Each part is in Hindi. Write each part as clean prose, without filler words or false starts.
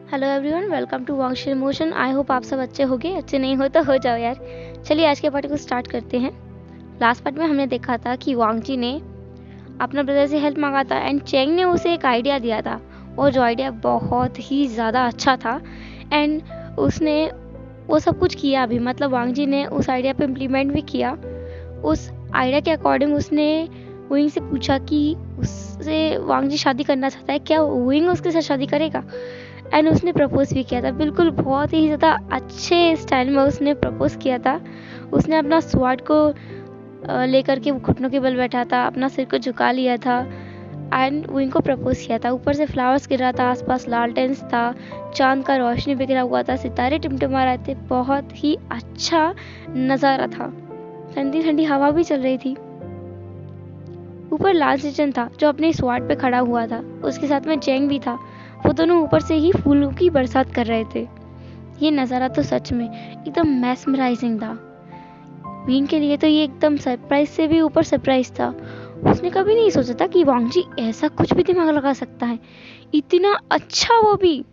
Hello everyone, welcome to Wangxi emotion. I hope आप सब अच्छे होंगे, अच्छे नहीं हो तो हो जाओ यार। चलिए आज के पार्ट को स्टार्ट करते हैं। लास्ट पार्ट में हमने देखा था कि वांग जी ने अपना ब्रदर से हेल्प मांगा था एंड चेंग ने उसे एक आइडिया दिया था और जो आइडिया बहुत ही ज़्यादा अच्छा था एंड उसने वो सब कुछ किया भी। मतलब वांग जी ने उस आइडिया पे इम्प्लीमेंट भी किया। उस आइडिया के अकॉर्डिंग उसने विंग से पूछा कि उससे वांग जी शादी करना चाहता है, क्या विंग उसके साथ शादी करेगा। एंड उसने प्रपोज भी किया था, बिल्कुल बहुत ही ज़्यादा अच्छे स्टाइल में उसने प्रपोज किया था। उसने अपना स्वॉर्ड को लेकर के घुटनों के बल बैठा था, अपना सिर को झुका लिया था एंड विंग को प्रपोज किया था। ऊपर से फ्लावर्स गिर रहा था, आसपास लालटेन्स था, चांद का रोशनी बिखरा हुआ था, सितारे टिमटिमा रहे थे। बहुत ही अच्छा नज़ारा था, ठंडी ठंडी हवा भी चल रही थी। ऊपर लाल सिचन था जो अपने स्वॉर्ड पे खड़ा हुआ था, उसके साथ में चेंग भी था। वो दोनों ऊपर से ही फूलों की बरसात कर रहे थे। ये नज़ारा तो सच में एकदम मैस्मराइजिंग था। विंग के लिए तो ये एकदम सरप्राइज से भी ऊपर सरप्राइज था। उसने कभी नहीं सोचा था कि वांग जी ऐसा कुछ भी दिमाग लगा सकता है, इतना अच्छा वो भी।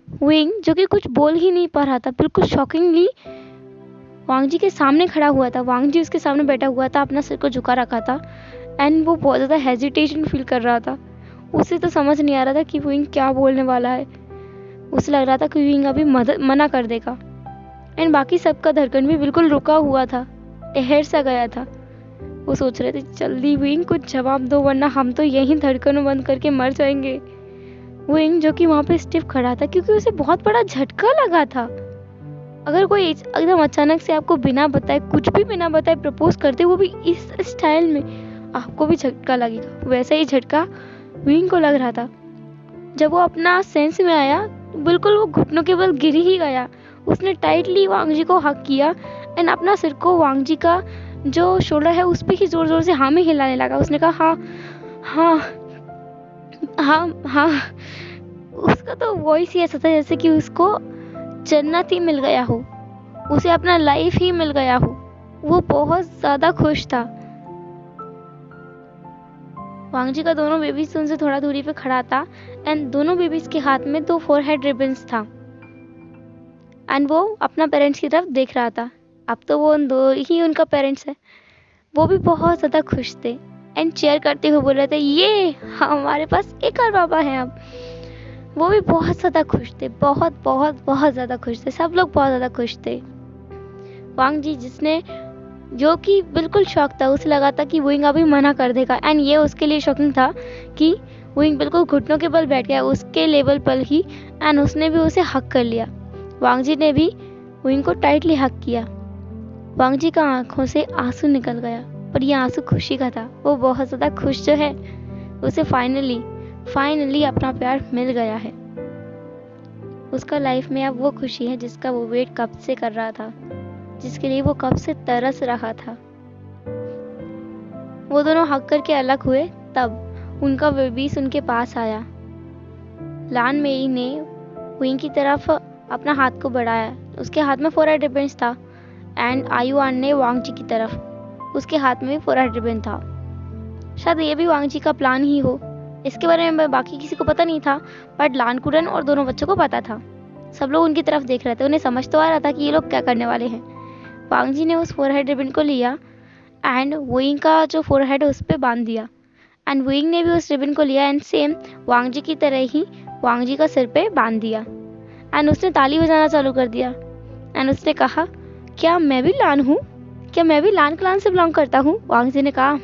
विंग जो कि कुछ बोल ही नहीं पा रहा था, बिल्कुल शॉकिंगली वांग जी के सामने खड़ा हुआ था। वांग जी उसके सामने बैठा हुआ था, अपना सिर को झुका रखा था एंड वो बहुत ज़्यादा हेजिटेशन फील कर रहा था। उसे तो समझ नहीं आ रहा था कि विंग क्या बोलने वाला है। उसे लग रहा था कि विंग अभी मना कर देगा एंड बाकी सबका धड़कन भी बिल्कुल रुका हुआ था, ठहर सा गया था। वो सोच रहे थे जल्दी विंग कुछ जवाब दो वरना हम तो यहीं धड़कनों बंद करके मर जाएंगे। विंग जो कि वहाँ पे स्टिफ खड़ा था क्योंकि उसे बहुत बड़ा झटका लगा था। अगर कोई एकदम अचानक से आपको बिना बताए, कुछ भी बिना बताए प्रपोज करते, वो भी इस स्टाइल में, आपको भी झटका लगेगा। वैसा ही झटका विंग को लग रहा था। जब वो अपना सेंस में आया, बिल्कुल वो घुटनों के बल गिर ही गया। उसने टाइटली वांग जी को हक किया एंड अपना सिर को वांग जी का जो शोल्डर है उस पर ही जोर जोर से हाँ में हिलाने लगा। उसने कहा हाँ हाँ हाँ हाँ। उसका तो वॉइस ही ऐसा था जैसे कि उसको जन्नत ही मिल गया हो, उसे अपना लाइफ ही मिल गया हो। वो बहुत ज्यादा खुश था। वांग जी का दोनों बेबीज उनसे थोड़ा दूरी पे खड़ा था एंड दोनों बेबीज के हाथ में 2 फोरहेड रिबन्स था एंड वो अपना पेरेंट्स की तरफ देख रहा था। अब तो वो उन दो ही उनका पेरेंट्स है। वो भी बहुत ज़्यादा खुश थे एंड चेयर करते हुए बोल रहे थे ये हमारे पास एक और पापा हैं अब। वो भी बहुत ज़्यादा खुश थे, बहुत बहुत बहुत ज़्यादा खुश थे। सब लोग बहुत ज़्यादा खुश थे। वांग जी जिसने जो कि बिल्कुल शॉक था, उसे लगा था कि विंग अभी मना कर देगा एंड ये उसके लिए शॉकिंग था कि विंग बिल्कुल घुटनों के बल बैठ गया उसके लेवल पर ही एंड उसने भी उसे हक कर लिया। वांग जी ने भी विंग को टाइटली हक किया। वांग जी का आंखों से आंसू निकल गया, पर ये आंसू खुशी का था। वो बहुत ज़्यादा खुश जो है, उसे फाइनली अपना प्यार मिल गया है। उसका लाइफ में अब वो खुशी है जिसका वो वेट कब से कर रहा था, जिसके लिए वो कब से तरस रहा था। वो दोनों हक करके अलग हुए, तब उनका बेबीस उनके पास आया। लान मेई ने विंग की तरफ अपना हाथ को बढ़ाया, उसके हाथ में फोरहेड रिबन था एंड आयुआन ने वांग जी की तरफ, उसके हाथ में भी फोरहेड रिबन था। शायद ये भी वांग जी का प्लान ही हो। इसके बारे में बाकी किसी को पता नहीं था, बट लान कुरन और दोनों बच्चों को पता था। सब लोग उनकी तरफ देख रहे थे, उन्हें समझ तो आ रहा था कि ये लोग क्या करने वाले हैं। वांग जी ने उस फोरहेड रिबन को लिया एंड विंग का जो फोरहेड है उस पर बांध दिया एंड विंग ने भी उस रिबन को लिया एंड सेम वांग जी की तरह ही वांग जी का सिर पे बांध दिया एंड उसने ताली बजाना चालू कर दिया एंड उसने कहा क्या मैं भी लान हूँ, क्या मैं भी लान क्लान से बिलोंग करता हूँ। वांग जी ने कहा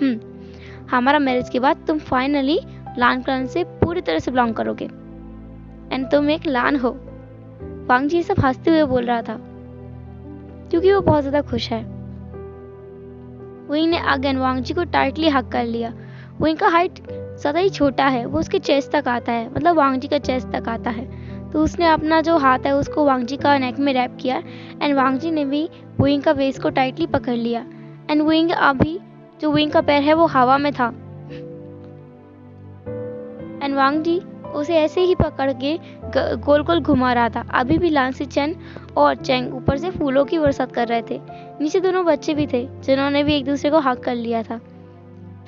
हमारा मैरिज के बाद तुम फाइनली लान क्लान से पूरी तरह से बिलोंग करोगे एंड तुम एक लान हो। वांग जी सब हंसते हुए बोल रहा था क्योंकि वो बहुत ज्यादा खुश है। विंग ने अगेन वांग जी को टाइटली हक कर लिया। विंग का हाइट ज्यादा ही छोटा है, वो उसके चेस्ट तक आता है, मतलब वांग जी का चेस्ट तक आता है। तो उसने अपना जो हाथ है उसको वांग जी का नेक में रैप किया एंड वांग जी ने भी विंग का वेस्ट को टाइटली पकड़ लिया एंड विंग अभी जो विंग का पैर है वो हवा में था एंड वांग जी उसे ऐसे ही पकड़ के गोल गोल घुमा रहा था। अभी भी लान सिचन और चेंग ऊपर से फूलों की बरसात कर रहे थे। नीचे दोनों बच्चे भी थे जिन्होंने भी एक दूसरे को हक कर लिया था।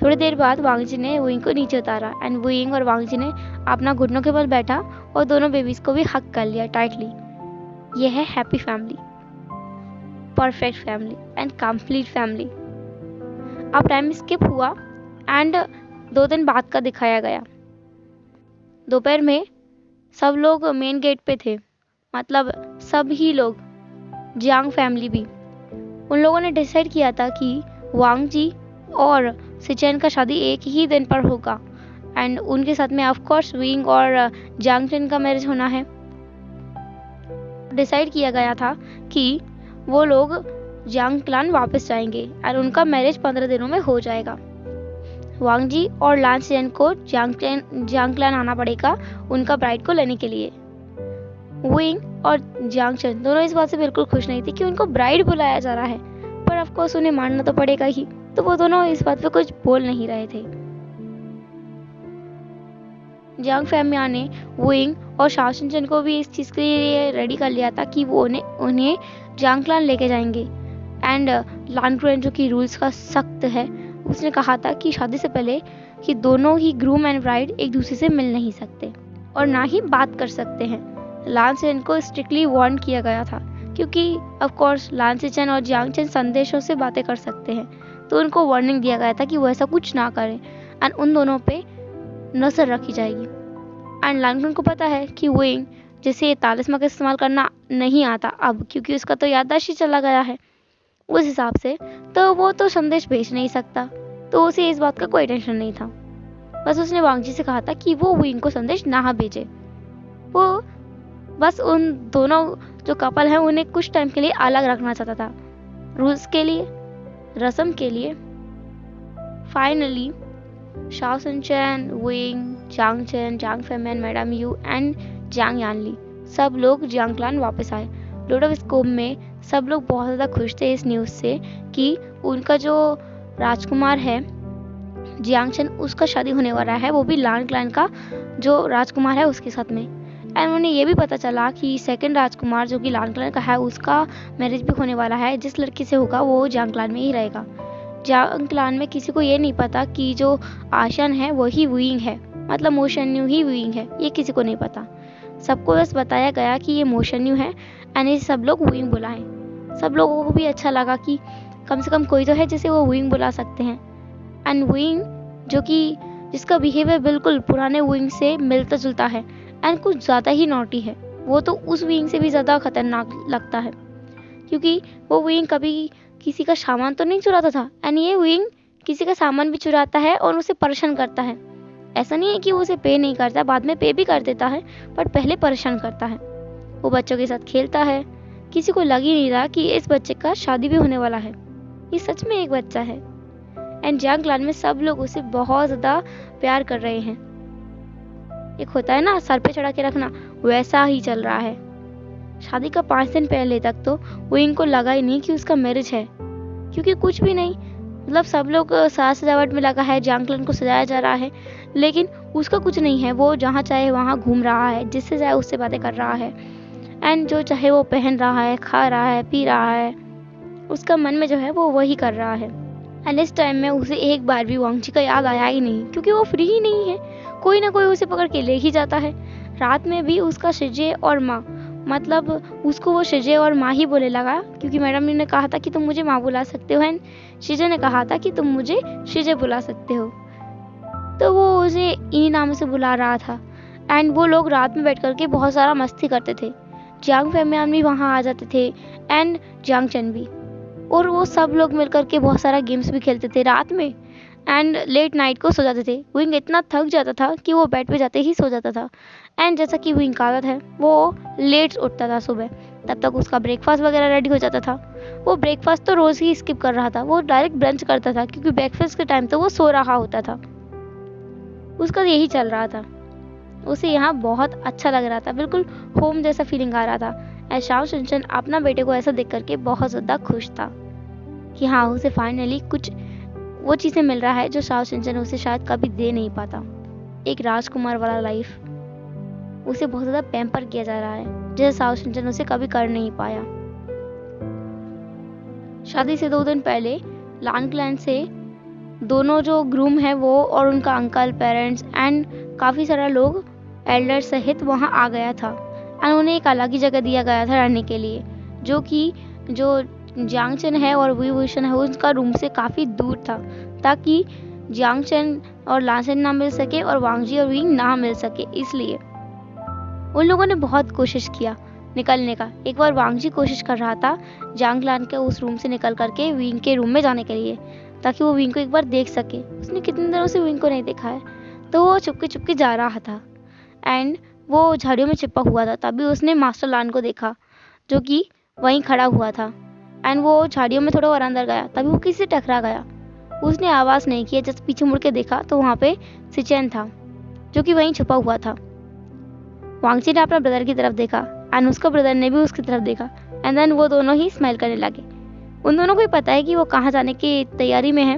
थोड़ी देर बाद वांग जी ने विंग को नीचे उतारा एंड विंग और वांग जी ने अपना घुटनों के बल बैठा और दोनों बेबीज को भी हक कर लिया टाइटली। यह है happy family, perfect family and complete family. अब टाइम स्किप हुआ एंड 2 दिन बाद का दिखाया गया। दोपहर में सब लोग मेन गेट पे थे, मतलब सभी लोग, जियांग फैमिली भी। उन लोगों ने डिसाइड किया था कि वांग जी और सिचेन का शादी एक ही दिन पर होगा एंड उनके साथ में ऑफ कोर्स विंग और जियांग चेन का मैरिज होना है। डिसाइड किया गया था कि वो लोग जियांग क्लान वापस जाएंगे और उनका मैरिज 15 दिनों में हो जाएगा। वांग जी और लान सिचेन को जियांग क्लान आना पड़ेगा उनका ब्राइड को लेने के लिए। विंग और जियांग चेन दोनों इस बात से बिल्कुल खुश नहीं थे कि उनको ब्राइड बुलाया जा रहा है, पर ऑफ कोर्स उन्हें मानना तो पड़ेगा ही, तो वो दोनों इस बात पे कुछ बोल नहीं रहे थे। जियांग फैमिली ने विंग और शाओशिन को भी इस चीज के लिए रेडी कर लिया था कि वो उन्हें जियांग क्लान लेके जाएंगे। एंड लान क्लैन जो कि रूल्स का सख्त है, उसने कहा था कि शादी से पहले कि दोनों ही ग्रूम एंड ब्राइड एक दूसरे से मिल नहीं सकते और ना ही बात कर सकते हैं। लान सिचेन को स्ट्रिक्टली वार्न किया गया था क्योंकि ऑफ कोर्स लान सिचेन और जियांग चेन संदेशों से बातें कर सकते हैं, तो उनको वार्निंग दिया गया था कि वो ऐसा कुछ ना करें एंड उन दोनों पे नजर रखी जाएगी। एंड लान क्लैन को पता है कि विंग जिसे तालिस्मान का इस्तेमाल करना नहीं आता अब, क्योंकि उसका तो याददाश्त ही चला गया है उस हिसाब से, तो वो तो संदेश भेज नहीं सकता, तो उसे इस बात का कोई टेंशन नहीं था। बस उसने वांग जी से कहा था कि वो विंग को संदेश ना भेजे। वो बस उन दोनों जो कपल हैं उन्हें कुछ टाइम के लिए अलग रखना चाहता था, रूल्स के लिए, रस्म के लिए। फाइनली शाओशिन, विंग, Jiang Cheng, Jiang family, madam Yu and Jiang Yanli सब लोग जियांग क्लान वापस आए। लॉर्ड ऑफ स्कोप में सब लोग बहुत ज़्यादा खुश थे इस न्यूज़ से कि उनका जो राजकुमार है जियांग चेन, उसका शादी होने वाला है, वो भी लान क्लैन का जो राजकुमार है उसके साथ में। एंड उन्हें ये भी पता चला कि सेकंड राजकुमार जो कि लान क्लैन का है, उसका मैरिज भी होने वाला है। जिस लड़की से होगा वो जियांग क्लान में ही रहेगा। जियांग क्लान में किसी को ये नहीं पता कि जो आशन है वही विंग है, मतलब मोशन्यू ही विंग है, ये किसी को नहीं पता। सबको बस बताया गया कि ये मोशन्यू है एंड इसे सब लोग विंग बुलाएं। सब लोगों को भी अच्छा लगा कि कम से कम कोई तो है जिसे वो विंग बुला सकते हैं। एंड विंग जो कि जिसका बिहेवियर बिल्कुल पुराने विंग से मिलता जुलता है एंड कुछ ज़्यादा ही नॉटी है, वो तो उस विंग से भी ज़्यादा खतरनाक लगता है, क्योंकि वो विंग कभी किसी का सामान तो नहीं चुराता था एंड ये विंग किसी का सामान भी चुराता है और उसे परेशान करता है। ऐसा नहीं है कि वो उसे पे नहीं करता, बाद में पे भी कर देता है, पर पहले परेशान करता है। वो बच्चों के साथ खेलता है, किसी को लग ही नहीं रहा कि इस बच्चे का शादी भी होने वाला है, ये सच में एक बच्चा है। एंड जियांग क्लान में सब लोग उसे बहुत ज़्यादा प्यार कर रहे हैं। एक होता है ना सर पे चढ़ा के रखना, वैसा ही चल रहा है। शादी का 5 दिन पहले तक तो विंग को लगा ही नहीं कि उसका मैरिज है, क्योंकि कुछ भी नहीं, मतलब सब लोग साज सजावट में लगा है, जियांग क्लान को सजाया जा रहा है, लेकिन उसका कुछ नहीं है। वो जहाँ चाहे वहाँ घूम रहा है, जिससे चाहे उससे बातें कर रहा है एंड जो चाहे वो पहन रहा है, खा रहा है, पी रहा है, उसका मन में जो है वो वही कर रहा है। एंड इस टाइम में उसे एक बार भी वांग जी का याद आया ही नहीं, क्योंकि वो फ्री ही नहीं है, कोई ना कोई उसे पकड़ के ले ही जाता है। रात में भी उसका शिजे और माँ, मतलब उसको वो शिजे और माँ ही बोले लगा, क्योंकि मैडम ने कहा था कि तुम मुझे माँ बुला सकते हो एंड शिजे ने कहा था कि तुम मुझे शिजे बुला सकते हो, तो वो उसे इन्हीं नामों से बुला रहा था। एंड वो लोग रात में बैठ करके बहुत सारा मस्ती करते थे। जियांग फैमिली भी वहाँ आ जाते थे एंड जियांग चेन भी, और वो सब लोग मिलकर के बहुत सारा गेम्स भी खेलते थे रात में एंड लेट नाइट को सो जाते थे। विंग इतना थक जाता था कि वो बेड पे जाते ही सो जाता था। एंड जैसा कि विंग का आदत है, वो लेट उठता था सुबह, तब तक उसका ब्रेकफास्ट वगैरह रेडी हो जाता था। वो ब्रेकफास्ट तो रोज़ ही स्किप कर रहा था, वो डायरेक्ट ब्रंच करता था, क्योंकि ब्रेकफास्ट के टाइम तो वो सो रहा होता था। उसका यही चल रहा था। उसे यहाँ बहुत अच्छा लग रहा था, बिल्कुल होम जैसा फीलिंग आ रहा था। एंड शाओशिन अपना बेटे को ऐसा देख करके बहुत ज़्यादा खुश था कि हाँ, उसे फाइनली कुछ वो चीज़ें मिल रहा है जो शाओशिन उसे शायद कभी दे नहीं पाता। एक राजकुमार वाला लाइफ उसे बहुत ज़्यादा पैम्पर किया जा रहा है, जैसे शाओशिन उसे कभी कर नहीं पाया। शादी से 2 दिन पहले लान क्लैन से दोनों जो ग्रूम है वो और उनका अंकल, पेरेंट्स एंड काफ़ी सारा लोग एल्डर सहित वहाँ आ गया था और उन्हें एक अलग ही जगह दिया गया था रहने के लिए, जो कि जो जियांग चेन है और वी वुशन है उनका रूम से काफ़ी दूर था, ताकि जियांग चेन और लांसेन ना मिल सके और वांग जी और विंग ना मिल सके। इसलिए उन लोगों ने बहुत कोशिश किया निकलने का। एक बार वांग जी कोशिश कर रहा था जियांग लान के उस रूम से निकल करके विंग के रूम में जाने के लिए, ताकि वो विंग को एक बार देख सके। उसने कितने दिनों से विंग को नहीं देखा है, तो वो चुपके चुपके जा रहा था एंड वो झाड़ियों में छिपा हुआ था। तभी उसने मास्टर लान को देखा, जो कि वहीं खड़ा हुआ था एंड वो झाड़ियों में थोड़ा और अंदर गया। तभी वो किसी से टकरा गया। उसने आवाज़ नहीं किया, जस्ट पीछे मुड़ के देखा तो वहाँ पे सिचेन था, जो कि वहीं छुपा हुआ था। वांग जी ने अपना ब्रदर की तरफ देखा एंड उसका ब्रदर ने भी उसकी तरफ देखा एंड देन वो दोनों ही स्माइल करने लगे। उन दोनों को ही पता है कि वो कहाँ जाने की तैयारी में है।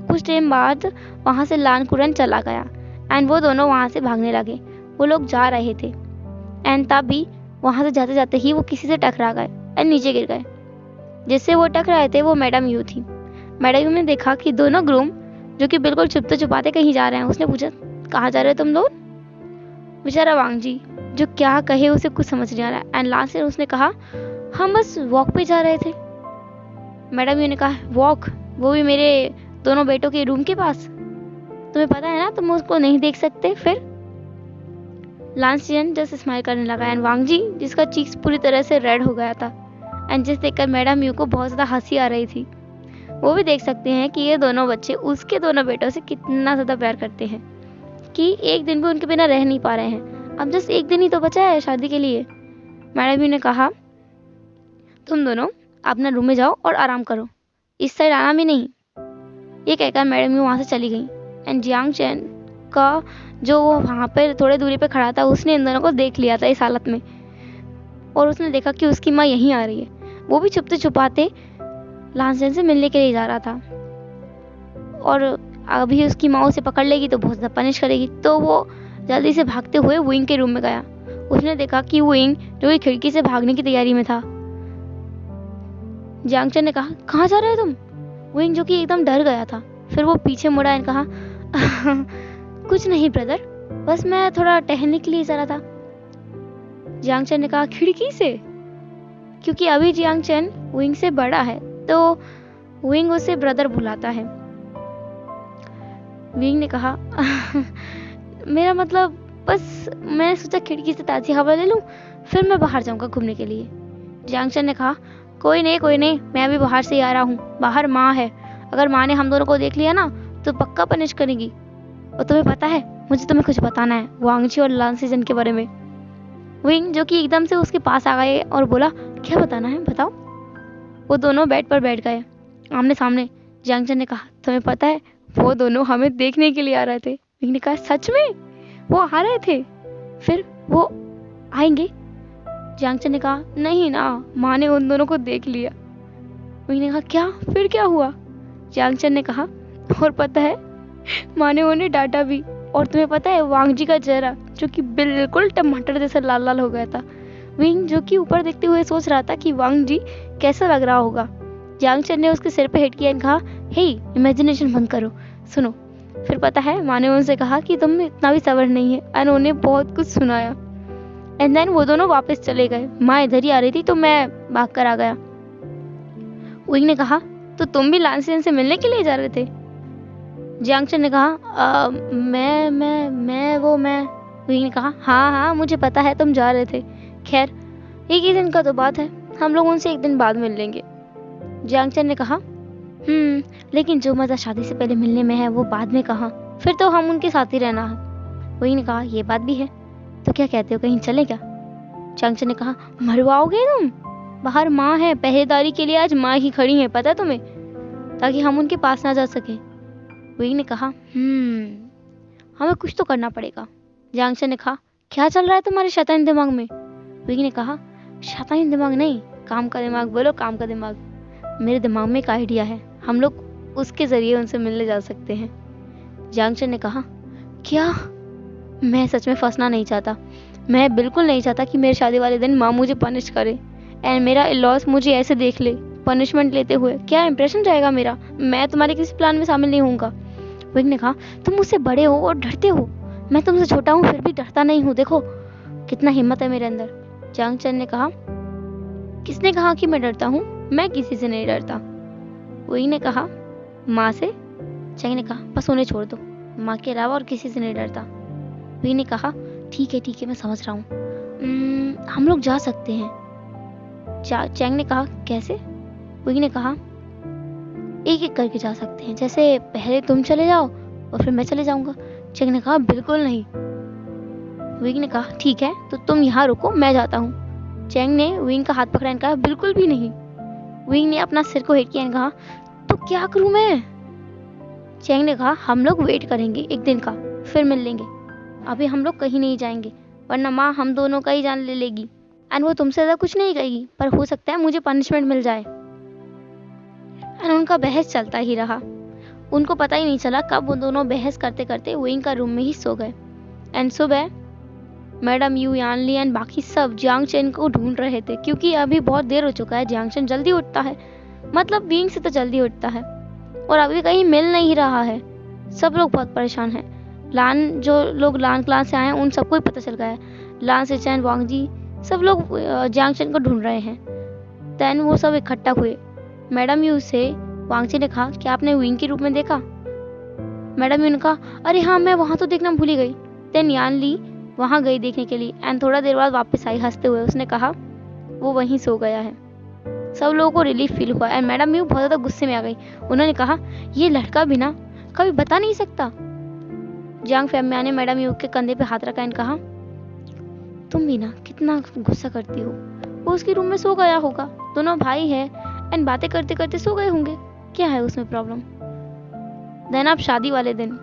कुछ टाइम बाद वहाँ से लान कुरन चला गया एंड वो दोनों वहाँ से भागने लगे। वो लोग जा रहे थे एंड तभी वहाँ से जाते जाते ही वो किसी से टकरा गए एंड नीचे गिर गए। जिससे वो टकराए थे वो मैडम यू थी। मैडम यू ने देखा कि दोनों ग्रूम जो कि बिल्कुल छुपते छुपाते कहीं जा रहे हैं। उसने पूछा, कहाँ जा रहे हो तुम लोग? बेचारा वांग जी जो क्या कहे उसे कुछ समझ नहीं आ रहा एंड लास्ट में उसने कहा, हम बस वॉक पे जा रहे थे। मैडम यू ने कहा, वॉक? वो भी मेरे दोनों बेटों के रूम के पास? तुम्हें पता है ना तुम उसको नहीं देख सकते। फिर लांसियन जस्ट स्माइल करने लगा एंड वांग जी जिसका चीक्स पूरी तरह से रेड हो गया था एंड जिस देखकर मैडम यू को बहुत ज़्यादा हंसी आ रही थी। वो भी देख सकते हैं कि ये दोनों बच्चे उसके दोनों बेटों से कितना ज़्यादा प्यार करते हैं कि एक दिन भी उनके बिना रह नहीं पा रहे हैं। अब जस्ट एक दिन ही तो बचा है शादी के लिए। मैडम यू ने कहा, तुम दोनों अपना रूम में जाओ और आराम करो, इस साइड आना भी नहीं। ये कहकर मैडम यू वहाँ से चली गई एंड जियांग चेन का जो वो वहाँ पर थोड़े दूरी पे खड़ा था उसने इन दोनों को देख लिया था इस हालत में, और उसने देखा कि उसकी माँ यहीं आ रही है। वो भी छुपते छुपाते लांसेन से मिलने के लिए जा रहा था और अभी उसकी माँ उसे पकड़ लेगी तो बहुत ज़्यादा पनिश करेगी। तो वो जल्दी से भागते हुए विंग के रूम में गया। उसने देखा कि विंग जो कि खिड़की से भागने की तैयारी में था। जियांग चेन ने कहा, कहाँ जा रहे हो तुम? विंग जो कि एकदम डर गया था। फिर वो पीछे मुड़ा और कहा, कुछ नहीं ब्रदर, बस मैं थोड़ा टहलने के लिए जा रहा था। जियांग चेन ने कहा, खिड़की से? क्योंकि अभी जियांग चेन विंग से बड़ा है तो विंग उसे ब्रदर बुलाता है। विंग ने कहा, मेरा मतलब बस मैं सोचा खिड़की से ताज़ी हवा ले लूं, फिर मैं बाहर जाऊंगा घूमने के लिए। जियांग चेन ने कहा, कोई नहीं, मैं अभी बाहर से ही आ रहा हूँ। बाहर माँ है, अगर माँ ने हम दोनों को देख लिया ना तो पक्का पनिश करेगी। और तुम्हें पता है मुझे तुम्हें कुछ बताना है वांग जी और लांसिजन के बारे में। विंग जो कि एकदम से उसके पास आ गए और बोला, क्या बताना है बताओ। वो दोनों बेड पर बैठ गए आमने सामने। जियांग चेन ने कहा, तुम्हें पता है वो दोनों हमें देखने के लिए आ रहे थे। विंग ने कहा, सच में? वो आ रहे थे? फिर वो आएंगे? जियांग चेन ने कहा, नहीं ना, माँ ने उन दोनों को देख लिया। विंग ने कहा, क्या? फिर क्या हुआ? जियांग चेन ने कहा, और पता है माँ ने उन्हें डांटा भी। और तुम्हें पता है वांग जी का चेहरा जो कि बिल्कुल टमाटर जैसा लाल लाल हो गया था। विंग जो कि ऊपर देखते हुए सोच रहा था कि वांग जी कैसा लग रहा होगा। जियांग चेन ने उसके सिर पे हिट किया और कहा, हे इमेजिनेशन बंद करो, सुनो। फिर पता है माँ ने उनसे कहा कि तुम में इतना भी सब्र नहीं है और उन्हें बहुत कुछ सुनाया। एंड देन वो दोनों वापस चले गए। माँ इधर ही आ रही थी तो मैं भाग कर आ गया। विंग ने कहा, तो तुम भी लांसियन से मिलने के लिए जा रहे थे? जियांग चेन ने कहा, मैं। विंग ने कहा, हाँ मुझे पता है तुम जा रहे थे। खैर एक ही दिन का तो बात है, हम लोग उनसे एक दिन बाद मिल लेंगे। जियांग चेन ने कहा, लेकिन जो मज़ा शादी से पहले मिलने में है वो बाद में कहाँ? फिर तो हम उनके साथ ही रहना है। विंग ने कहा, ये बात भी है, तो क्या कहते हो, कहीं चले क्या? जियांग चेन ने कहा, मरवाओगे तुम? बाहर माँ है, पहरेदारी के लिए आज माँ ही खड़ी है, पता तुम्हें, ताकि हम उनके पास ना जा सके। विंग ने कहा, हमें कुछ तो करना पड़ेगा। जियांग चेन ने कहा, क्या चल रहा है तुम्हारे शैतानी दिमाग में? विंग ने कहा, शैतानी दिमाग नहीं, काम का दिमाग बोलो, काम का दिमाग। मेरे दिमाग में एक आइडिया है, हम लोग उसके जरिए उनसे मिलने जा सकते हैं। जियांग चेन ने कहा, क्या? मैं सच में फंसना नहीं चाहता। मैं बिल्कुल नहीं चाहता कि मेरे शादी वाले दिन माँ मुझे पनिश करे एंड मेरा इन-लॉज मुझे ऐसे देख ले पनिशमेंट लेते हुए। क्या इंप्रेशन जाएगा मेरा? मैं तुम्हारे किसी प्लान में शामिल नहीं होऊंगा। विंग ने कहा, तुम मुझसे बड़े हो और डरते हो, मैं तुमसे छोटा हूँ फिर भी डरता नहीं हूँ, देखो कितना हिम्मत है मेरे अंदर। जांग चेन ने कहा, किसने कहा कि मैं डरता हूँ? मैं किसी से नहीं डरता। वही ने कहा, माँ से? चैंग ने कहा, बस उन्हें छोड़ दो, माँ के अलावा और किसी से नहीं डरता। वही ने कहा, ठीक है मैं समझ रहा हूँ, हम लोग जा सकते हैं। चैंग ने कहा, कैसे? वही ने कहा, एक एक करके जा सकते हैं, जैसे पहले तुम चले जाओ और फिर मैं चले जाऊंगा। चैंग ने कहा, बिल्कुल नहीं। विंग ने कहा, ठीक है तो तुम यहाँ रुको, मैं जाता हूँ। चैंग ने विंग का हाथ पकड़ा और कहा, बिल्कुल भी नहीं। विंग ने अपना सिर को हिट किया और कहा, तो क्या करूँ मैं? चैंग ने कहा, हम लोग वेट करेंगे एक दिन का, फिर मिल लेंगे। अभी हम लोग कहीं नहीं जाएंगे, वरना माँ हम दोनों का ही जान ले लेगी एंड वो तुमसे ज़्यादा कुछ नहीं कहेगी, पर हो सकता है मुझे पनिशमेंट मिल जाए। एंड उनका बहस चलता ही रहा। उनको पता ही नहीं चला कब वो दोनों बहस करते करते विंग का रूम में ही सो गए। एंड सुबह मैडम यू, यानली एंड बाकी सब जियांग चेन को ढूंढ रहे थे, क्योंकि अभी बहुत देर हो चुका है। जियांग चेन जल्दी उठता है, मतलब विंग से तो जल्दी उठता है, और अभी कहीं मिल नहीं रहा है। सब लोग बहुत परेशान हैं। लान, जो लोग लान क्लास से आए हैं उन सबको ही पता चल गया है। लान से चैन, वांग जी, सब लोग जियांग चेन को ढूंढ रहे हैं। देन वो सब इकट्ठा हुए। मैडम यू से वांग जी ने कहा, क्या आपने विंग के रूप में देखा? मैडम यू ने कहा, अरे हाँ, मैं वहां तो देखना भूल ही गई। देन यानली वहां गई देखने के लिए एंड थोड़ा देर बाद वापस आई हंसते हुए। उसने कहा, वो वहीं सो गया है। सब लोगों को रिलीफ फील हुआ एंड मैडम यू बहुत ज्यादा गुस्से में आ गई। उन्होंने कहा, ये लड़का भी ना कभी बता नहीं सकता। जियांग फैमिया ने मैडम यू के कंधे पे हाथ रखा एंड कहा, तुम भी ना कितना गुस्सा करती हो, वो उसके रूम में सो गया होगा, दोनों भाई है एंड बातें करते करते सो गए होंगे, क्या है उसमें प्रॉब्लम? देन अब शादी वाले दिन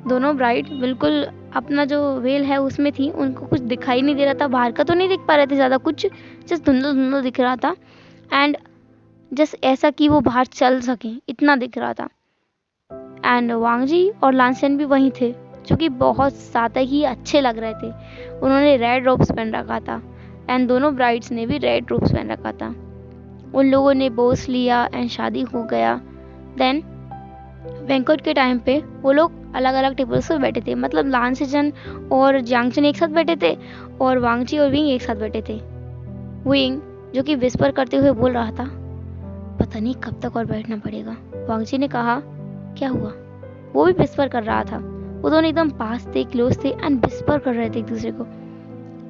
दोनों ब्राइड बिल्कुल अपना जो वेल है उसमें थी, उनको कुछ दिखाई नहीं दे रहा था, बाहर का तो नहीं दिख पा रहे थे ज़्यादा कुछ, जस्ट धुंधल धुंधल दिख रहा था एंड जस्ट ऐसा कि वो बाहर चल सके इतना दिख रहा था। एंड वांग जी और लानसेन भी वहीं थे, जो कि बहुत ज़्यादा ही अच्छे लग रहे थे। उन्होंने रेड रोब्स पहन रखा था एंड दोनों ब्राइड्स ने भी रेड रोब्स पहन रखा था। उन लोगों ने बोस लिया एंड शादी हो गया। देन बैंक्वेट के टाइम पे वो लोग अलग अलग टेबल्स पे बैठे थे, मतलब लान सेजन और जियांग चेन एक साथ बैठे थे और वांग जी और विंग एक साथ बैठे थे। विंग जो कि विस्पर करते हुए बोल रहा था, पता नहीं कब तक और बैठना पड़ेगा। वांग जी ने कहा, क्या हुआ? वो भी विस्पर कर रहा था। वो दोनों एकदम पास थे, क्लोज थे एंड विस्पर कर रहे थे एक दूसरे को।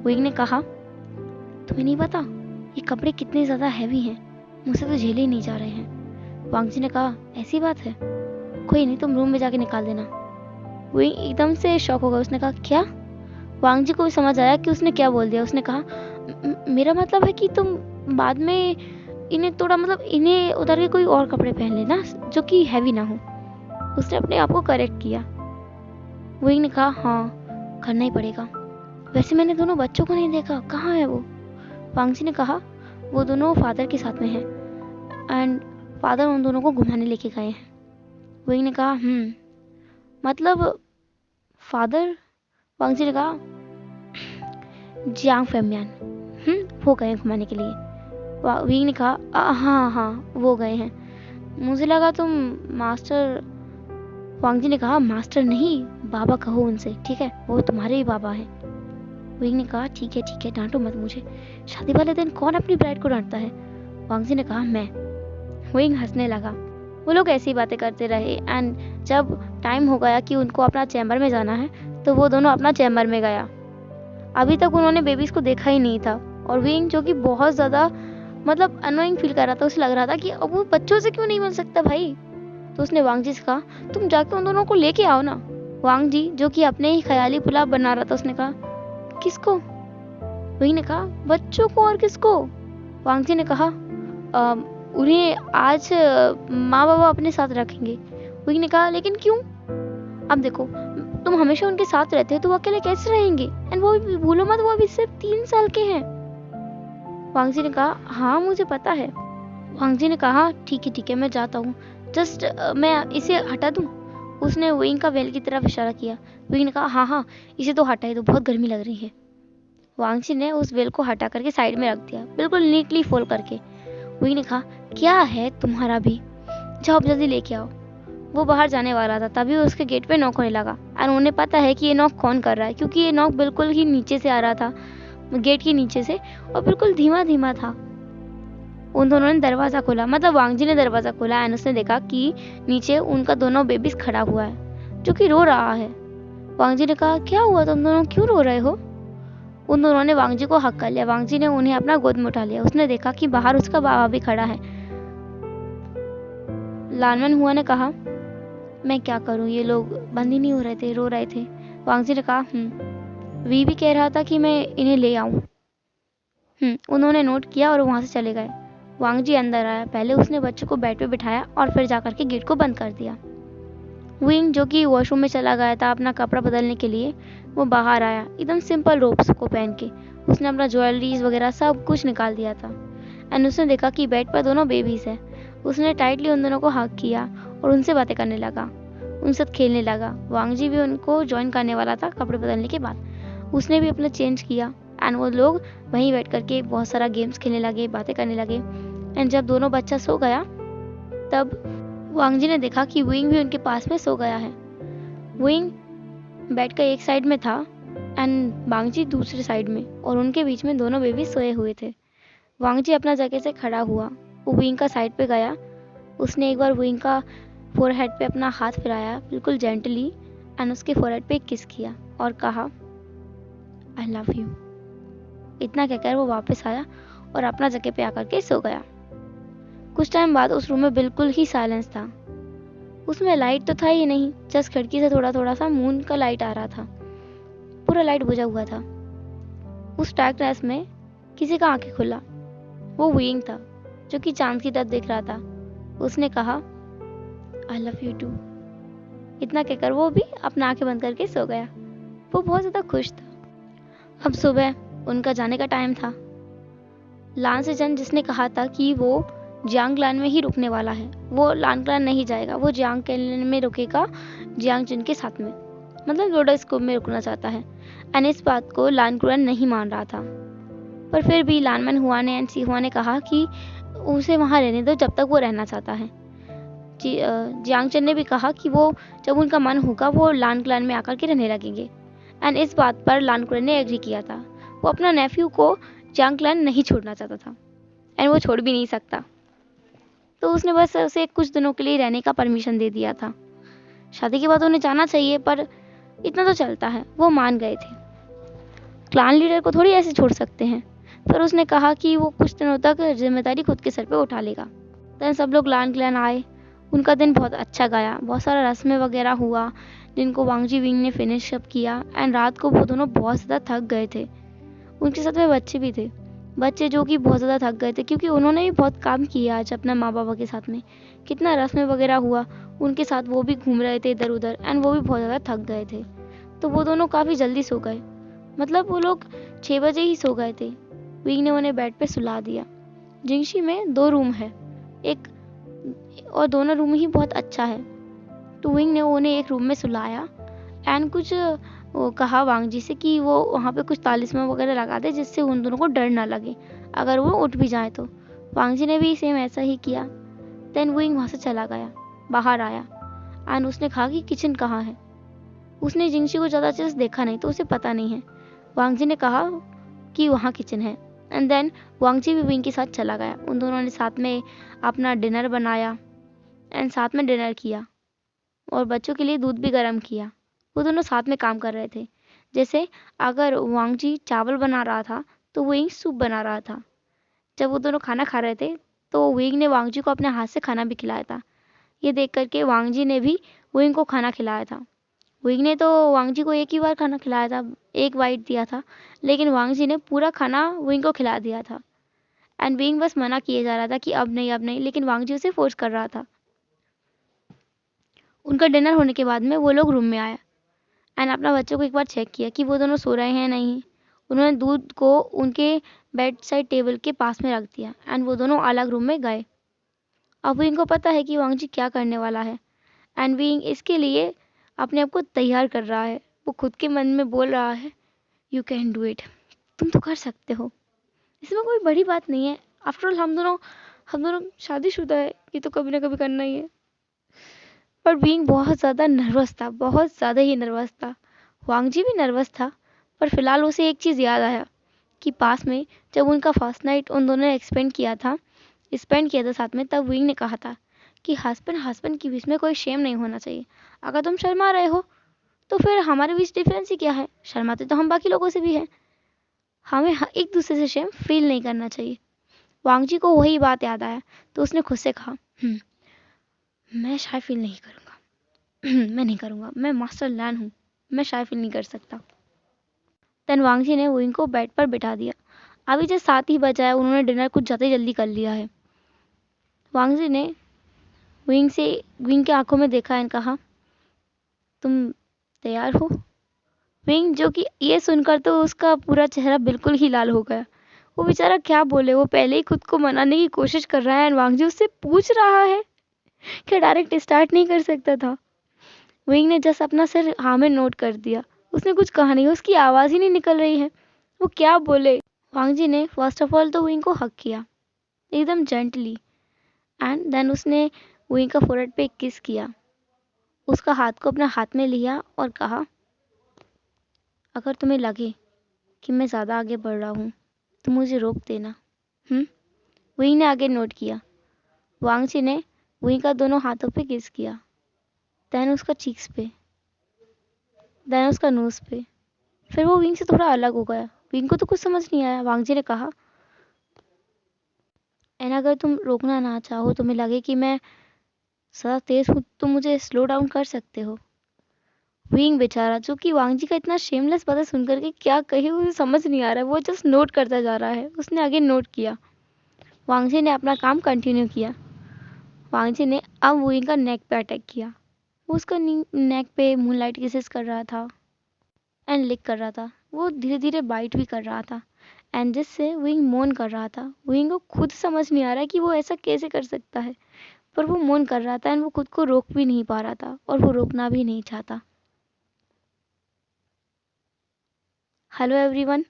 विंग ने कहा, तुम्हें नहीं पता ये कपड़े कितने ज्यादा हैवी हैं, मुझसे तो झेले ही नहीं जा रहे हैं। वांग जी ने कहा, ऐसी बात है, कोई नहीं, तुम रूम में जाके निकाल देना। विंग एकदम से शॉक हो गया। उसने कहा, क्या? वांग जी को भी समझ आया कि उसने क्या बोल दिया। उसने कहा, मेरा मतलब है कि तुम बाद में इन्हें थोड़ा, मतलब इन्हें उतार के कोई और कपड़े पहन लेना जो कि हैवी ना हो। उसने अपने आप को करेक्ट किया। विंग ने कहा, हाँ करना ही पड़ेगा, वैसे मैंने दोनों बच्चों को नहीं देखा, कहाँ है वो? वांग जी ने कहा, वो दोनों फादर के साथ में हैं एंड फादर उन दोनों को घुमाने लेके गए हैं। विंग ने कहा, मतलब फादर? वांग जी ने कहा, जियांग फैमियान वो गए घुमाने के लिए। विंग ने कहा, हाँ वो गए हैं, मुझे लगा तुम मास्टर। वांग जी ने कहा, मास्टर नहीं, बाबा कहो उनसे, ठीक है, वो तुम्हारे ही बाबा हैं। विंग ने कहा, ठीक है डांटो मत मुझे, शादी वाले दिन कौन अपनी ब्राइड को डांटता है? वांग जी ने कहा, मैं। विंग हंसने लगा। वो लोग ऐसी बातें करते रहे एंड जब टाइम हो गया कि उनको अपना चैम्बर में जाना है, तो वो दोनों अपना चैम्बर में गया। अभी तक उन्होंने बेबीज को देखा ही नहीं था और विंग जो कि बहुत ज़्यादा मतलब अनोइंग फील कर रहा था, उसे लग रहा था कि अब वो बच्चों से क्यों नहीं मिल सकता भाई। तो उसने वांग जी से कहा, तुम जाके उन दोनों को लेके आओ ना। वांग जी जो कि अपने ही ख्याली पुलाव बना रहा था, उसने कहा, किसको? विंग ने कहा, बच्चों को, और किसको? वांग जी ने कहा, उन्हें आज माँ बाबा अपने साथ रखेंगे। विंग ने कहा, लेकिन क्यों? अब देखो, तुम हमेशा उनके साथ रहते हो तो वो अकेले कैसे रहेंगे? एंड वो भी भूलो मत, वो अभी सिर्फ 3 साल के हैं। वांग जी ने कहा, हाँ मुझे पता है। वांग जी ने कहा, ठीक है मैं जाता हूँ, जस्ट मैं इसे हटा दूँ? उसने विंग का वेल की तरफ इशारा किया। विंग ने कहा, हाँ इसे तो हटाई दो, बहुत गर्मी लग रही है। वांग जी ने उस वेल को हटा करके साइड में रख दिया, बिल्कुल नीटली फोल्ड करके। विंग ने कहा, क्या है तुम्हारा भी, जाओ जल्दी लेके आओ। वो बाहर जाने वाला था, तभी उसके गेट पे नॉक होने लगा एंड उन्हें पता है कि ये नॉक कौन कर रहा है, क्योंकि ये नॉक बिल्कुल ही नीचे से आ रहा था, गेट के नीचे से, और बिल्कुल धीमा धीमा था। उन दोनों ने दरवाज़ा खोला, मतलब वांग जी ने दरवाज़ा खोला एंड उसने देखा कि नीचे उनका दोनों बेबीज खड़ा हुआ है जो कि रो रहा है। वांग जी ने कहा, क्या हुआ, तुम दोनों क्यों रो रहे हो? उन दोनों ने वांग जी को हक कर लिया। वांग जी ने उन्हें अपना गोद में उठा लिया। उसने देखा कि बाहर उसका बाबा भी खड़ा है। लानमन हुआ ने कहा, मैं क्या करूं, ये लोग बंद ही नहीं हो रहे थे, रो रहे थे। वांग जी ने कहा, वी भी कह रहा था कि मैं इन्हें ले आऊं। उन्होंने नोट किया और वहां से चले गए। वांग जी अंदर आया। पहले उसने बच्चों को बेड पे बिठाया और फिर जाकर के गेट को बंद कर दिया। विंग, जो कि वॉशरूम में चला गया था अपना कपड़ा बदलने के लिए, वो बाहर आया एकदम सिंपल रोब्स को पहन के। उसने अपना ज्वेलरीज वगैरह सब कुछ निकाल दिया था एंड उसने देखा कि बेड पर दोनों बेबीज है। उसने टाइटली उन दोनों को हग किया और उनसे बातें करने लगा, उनसे खेलने लगा। वांग जी भी उनको ज्वाइन करने वाला था कपड़े बदलने के बाद। उसने भी अपना चेंज किया एंड वो लोग वहीं बैठ करके बहुत सारा गेम्स खेलने लगे, बातें करने लगे। एंड जब दोनों बच्चा सो गया तब वांग जी ने देखा कि विंग भी उनके पास में सो गया है। विंग बेड का एक साइड में था एंड वांग जी दूसरे साइड में, और उनके बीच में दोनों बेबी सोए हुए थे। वांग जी अपना जगह से खड़ा हुआ, वो विंग का साइड पे गया। उसने एक बार विंग का फोरहेड पे अपना हाथ फिराया बिल्कुल जेंटली एंड उसके फोरहेड पे एक किस किया और कहा, आई लव यू। इतना कहकर वो वापस आया और अपना जगह पे आकर के सो गया। कुछ टाइम बाद उस रूम में बिल्कुल ही साइलेंस था। उसमें लाइट तो था ही नहीं, जस्ट खिड़की से थोड़ा थोड़ा सा मून का लाइट आ रहा था। पूरा लाइट बुझा हुआ था। उस डार्कनेस में किसी का आंखें खुला। वो विंग था जो कि चांद की तरफ देख रहा था। उसने कहा, आई लव यू टू। इतना कहकर वो भी अपना आंखें बंद करके सो गया। वो बहुत ज्यादा खुश था। अब सुबह उनका जाने का टाइम था। लान से जन, जिसने कहा था कि वो जियांग क्लान में ही रुकने वाला है, वो लान क्लान नहीं जाएगा, वो जियांग क्लान में रुकेगा जियांग जिन के साथ में, मतलब लोटस स्कूल में रुकना चाहता है। एंड इस बात को लान क्लान नहीं मान रहा था, पर फिर भी लानमन हुआ ने एंड सी हुआ ने कहा कि उसे वहां रहने दो जब तक वो रहना चाहता है। जियांग चन ने भी कहा कि वो जब उनका मन होगा वो लान क्लान में आकर के रहने लगेंगे। एंड इस बात पर लान क्लान ने एग्री किया था। वो अपना नेफ्यू को जियांग क्लान नहीं छोड़ना चाहता था एंड वो छोड़ भी नहीं सकता, तो उसने बस उसे कुछ दिनों के लिए रहने का परमिशन दे दिया था। शादी के बाद उन्हें जाना चाहिए, पर इतना तो चलता है, वो मान गए थे। क्लान लीडर को थोड़ी ऐसे छोड़ सकते हैं। फिर उसने कहा कि वो कुछ दिनों तक जिम्मेदारी खुद के सर पे उठा लेगा। देन सब लोग लान क्लान आए। उनका दिन बहुत अच्छा गया, बहुत सारा रस्में वगैरह हुआ जिनको वांग जी विंग ने फिनिश अप किया। एंड रात को वो दोनों बहुत ज़्यादा थक गए थे। उनके साथ में बच्चे भी थे, बच्चे जो कि बहुत ज़्यादा थक गए थे क्योंकि उन्होंने भी बहुत काम किया आज अपने माँ बाबा के साथ में। कितना रस्में वगैरह हुआ उनके साथ, वो भी घूम रहे थे इधर उधर एंड वो भी बहुत ज़्यादा थक गए थे। तो वो दोनों काफ़ी जल्दी सो गए, मतलब वो लोग 6 बजे ही सो गए थे। विंग ने उन्हें बेड पे सुला दिया। जिंगशी में 2 रूम है, एक और दोनों रूम ही बहुत अच्छा है। तो विंग ने उन्हें एक रूम में सुलाया एंड कुछ वो कहा वांग जी से कि वो वहाँ पे कुछ तालिस्मान वगैरह लगा दे जिससे उन दोनों को डर ना लगे अगर वो उठ भी जाए तो। वांग जी ने भी सेम ऐसा ही किया। देन विंग वहाँ से चला गया, बाहर आया एंड उसने कहा कि किचन कहाँ है। उसने जिंगशी को ज़्यादा अच्छे से देखा नहीं तो उसे पता नहीं है। वांग जी ने कहा कि वहाँ किचन है एंड देन वांग जी भी विंग के साथ चला गया। उन दोनों ने साथ में अपना डिनर बनाया एंड साथ में डिनर किया और बच्चों के लिए दूध भी गर्म किया। वो दोनों साथ में काम कर रहे थे। जैसे अगर वांग जी चावल बना रहा था तो विंग सूप बना रहा था। जब वो दोनों खाना खा रहे थे तो विंग ने वांग जी को अपने हाथ से खाना भी खिलाया था। ये देख करके वांग जी ने भी विंग को खाना खिलाया था। विंग ने तो वांग जी को एक ही बार खाना खिलाया था, एक बाइट दिया था, लेकिन वांग जी ने पूरा खाना विंग को खिला दिया था। एंड विंग बस मना किए जा रहा था कि अब नहीं अब नहीं, लेकिन वांग जी उसे फोर्स कर रहा था। उनका डिनर होने के बाद में वो लोग रूम में आया एंड अपना बच्चों को एक बार चेक किया कि वो दोनों सो रहे हैं नहीं। उन्होंने दूध को उनके बेड साइड टेबल के पास में रख दिया एंड वो दोनों अलग रूम में गए। अब विंग को पता है कि वांग जी क्या करने वाला है एंड विंग इसके लिए अपने आप को तैयार कर रहा है। वो खुद के मन में बोल रहा है, यू कैन डू इट, तुम तो कर सकते हो, इसमें कोई बड़ी बात नहीं है। आफ्टर ऑल हम दोनों शादीशुदा है, ये तो कभी ना कभी करना ही है। पर विंग बहुत ज़्यादा नर्वस था, बहुत ज़्यादा ही नर्वस था। वांग जी भी नर्वस था, पर फिलहाल उसे एक चीज़ याद आया कि पास में जब उनका फर्स्ट नाइट उन दोनों ने स्पेंड किया था साथ में, तब विंग ने कहा था कि हस्बैंड हस्बैंड के बीच में कोई शेम नहीं होना चाहिए। अगर तुम शर्मा रहे हो तो फिर हमारे बीच डिफरेंस ही क्या है? शर्माते तो हम बाकी लोगों से भी हैं। हमें एक दूसरे से शेम फील नहीं करना चाहिए। वांग जी को वही बात याद आया, तो उसने खुद से कहा, मैं शाय फील नहीं करूँगा। मैं नहीं करूँगा, मैं मास्टर लैन हूँ, मैं शाय फील नहीं कर सकता। देन वांग जी ने विंग को बेड पर बिठा दिया। अभी जस्ट 7 ही बजा है, उन्होंने डिनर कुछ ज़्यादा ही जल्दी कर लिया है। वांग जी ने विंग की आंखों में देखा एंड कहा, तुम तैयार हो? विंग, जो कि ये सुनकर तो उसका पूरा चेहरा बिल्कुल ही लाल हो गया। वो बेचारा क्या बोले, वो पहले ही खुद को मनाने की कोशिश कर रहा है एंड वांग जी उससे पूछ रहा है, क्या डायरेक्ट स्टार्ट नहीं कर सकता था? विंग ने जस्ट अपना सिर हाँ में नोट कर दिया। उसने कुछ कहा नहीं, उसकी आवाज़ ही नहीं निकल रही है, वो क्या बोले? वांग जी ने फर्स्ट ऑफ ऑल तो विंग को हक किया एकदम जेंटली, एंड देन उसने विंग का फोrehead पे एक किस किया। उसका हाथ को अपना हाथ में लिया और कहा, अगर तुम्हें लगे कि मैं ज़्यादा आगे बढ़ रहा हूँ तो मुझे रोक देना। विंग ने आगे नोट किया। वांग जी ने विंग का दोनों हाथों पे किस किया, देन उसका चीक्स पे, देन उसका नोज पे। फिर वो विंग से थोड़ा अलग हो गया। विंग को तो कुछ समझ नहीं आया। वांग जी ने कहा, एंड अगर तुम रोकना ना चाहो, तुम्हें लगे कि मैं ज़्यादा तेज़ हूँ, तो मुझे स्लो डाउन कर सकते हो। विंग बेचारा, जो कि वांग जी का इतना शेमलेस बातें सुनकर के क्या कहे उसे समझ नहीं आ रहा है, वो जस्ट नोट करता जा रहा है। उसने आगे नोट किया। वांग जी ने अपना काम कंटिन्यू किया। वांग जी ने अब विंग का नेक पे अटैक किया। वो उसका नेक पे मूनलाइट किसेस कर रहा था एंड लिक कर रहा था। वो धीरे धीरे बाइट भी कर रहा था एंड जिससे विंग मोन कर रहा था। विंग को खुद समझ नहीं आ रहा है कि वो ऐसा कैसे कर सकता है, पर वो मोन कर रहा था एंड वो खुद को रोक भी नहीं पा रहा था और वो रोकना भी नहीं चाहता। हेलो एवरीवन,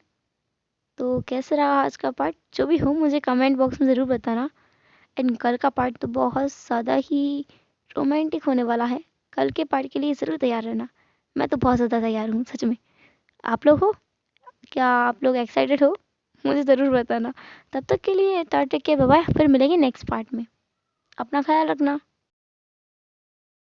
तो कैसे रहा आज का पार्ट? जो भी हो मुझे कमेंट बॉक्स में ज़रूर बताना। एंड कल का पार्ट तो बहुत ज़्यादा ही रोमांटिक होने वाला है। कल के पार्ट के लिए ज़रूर तैयार रहना। मैं तो बहुत ज़्यादा तैयार हूँ सच में। आप लोग हो? क्या आप लोग एक्साइटेड हो? मुझे ज़रूर बताना। तब तक के लिए tata, take care, bye bye. फिर मिलेंगे नेक्स्ट पार्ट में। अपना ख्याल रखना।